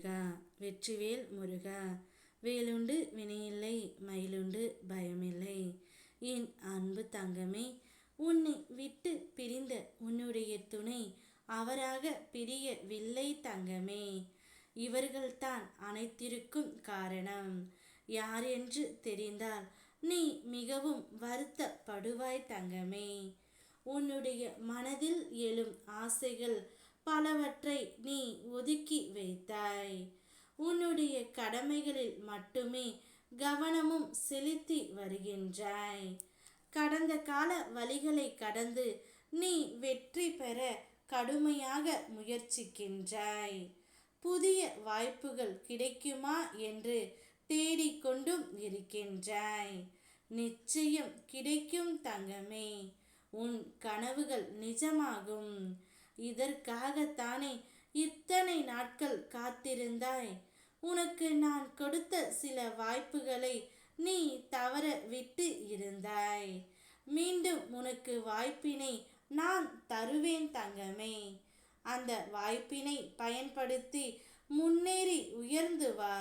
முருகா, வெற்றிவேல் முருகா. வேலுண்டு வினையில்லை, மயிலுண்டு பயமில்லை. என் அன்பு தங்கமே, உன்னை விட்டு பிரிந்த உன்னுடைய துணை அவராக பிரியவில்லை தங்கமே. இவர்கள்தான் அனைத்திற்கும் காரணம். யார் என்று தெரிந்தால் நீ மிகவும் வருத்தப்படுவாய் தங்கமே. உன்னுடைய மனதில் எழும் ஆசைகள் பலவற்றை நீ ஒதுக்கி வைத்தாய். உன்னுடைய கடமைகளில் மட்டுமே கவனமும் செலுத்தி வருகின்றாய். கடந்த கால வழிகளை கடந்து நீ வெற்றி பெற கடுமையாக முயற்சிக்கின்றாய். புதிய வாய்ப்புகள் கிடைக்குமா என்று தேடிக்கொண்டும் இருக்கின்றாய். நிச்சயம் கிடைக்கும் தங்கமே. உன் கனவுகள் நிஜமாகும். இதற்காகத்தானே இத்தனை நாட்கள் காத்திருந்தாய். உனக்கு நான் கொடுத்த சில வாய்ப்புகளை நீ தவற விட்டு இருந்தாய். மீண்டும் உனக்கு வாய்ப்பினை நான் தருவேன் தங்கமே. அந்த வாய்ப்பினை பயன்படுத்தி முன்னேறி உயர்ந்து வா.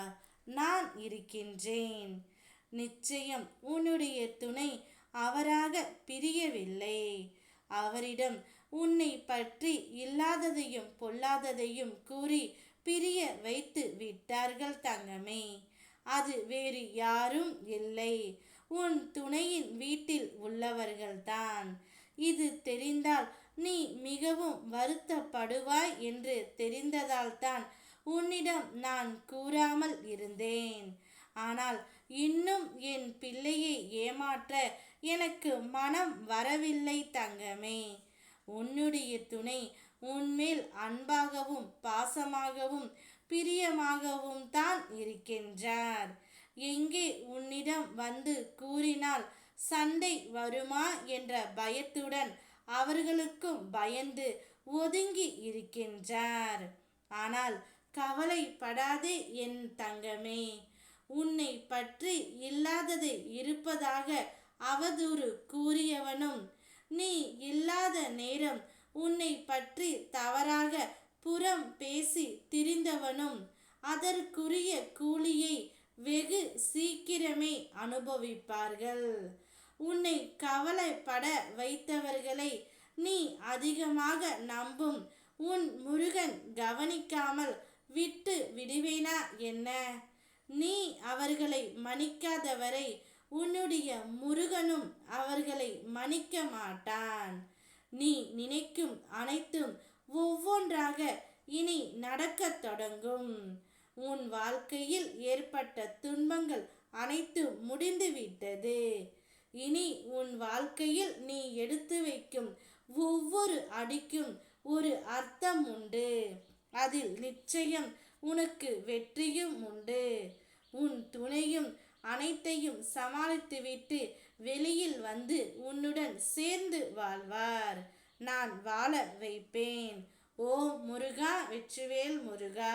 நான் இருக்கின்றேன். நிச்சயம் உன்னுடைய துணை அவராக பிரியவில்லை. அவரிடம் உன்னை பற்றி இல்லாததையும் பொல்லாததையும் கூறி பிரிய வைத்து விட்டார்கள் தங்கமே. அது வேறு யாரும் இல்லை, உன் துணையின் வீட்டில் உள்ளவர்கள்தான். இது தெரிந்தால் நீ மிகவும் வருத்தப்படுவாய் என்று தெரிந்ததால் தான் உன்னிடம் நான் கூறாமல் இருந்தேன். ஆனால் இன்னும் என் பிள்ளையை ஏமாற்ற எனக்கு மனம் வரவில்லை தங்கமே. உன்னுடைய துணை உன்மேல் அன்பாகவும் பாசமாகவும் பிரியமாகவும் தான் இருக்கின்றார். எங்கே உன்னிடம் வந்து கூறினால் சண்டை வருமா என்ற பயத்துடன் அவர்களுக்கும் பயந்து ஒதுங்கி இருக்கின்றார். ஆனால் கவலைப்படாதே என் தங்கமே. உன்னை பற்றி இல்லாததை இருப்பதாக அவதூறு கூறியவனும், நீ இல்லாத நேரம் உன்னை பற்றி தவறாக புறம் பேசி திரிந்தவனும் அதற்குரிய கூலியை வெகு சீக்கிரமே அனுபவிப்பார்கள். உன்னை கவலைப்பட வைத்தவர்களை நீ அதிகமாக நம்பும் உன் முருகன் கவனிக்காமல் விட்டு விடுவேனா என்ன? நீ அவர்களை மன்னிக்காதவரை உன்னுடைய முருகனும் அவர்களை மன்னிக்க மாட்டான். நீ நினைக்கும் அனைத்தும் ஒவ்வொன்றாக இனி நடக்கத் தொடங்கும். உன் வாழ்க்கையில் ஏற்பட்ட துன்பங்கள் அனைத்தும் முடிந்துவிட்டது. இனி உன் வாழ்க்கையில் நீ எடுத்து வைக்கும் ஒவ்வொரு அடிக்கும் ஒரு அர்த்தம் உண்டு. அதில் நிச்சயம் உனக்கு வெற்றியும் உண்டு. உன் துணையும் அனைத்தையும் சமாளித்துவிட்டு வெளியில் வந்து உன்னுடன் சேர்ந்து வாழ்வார். நான் வாழ வைப்பேன். ஓ முருகா, வெற்றிவேல் முருகா.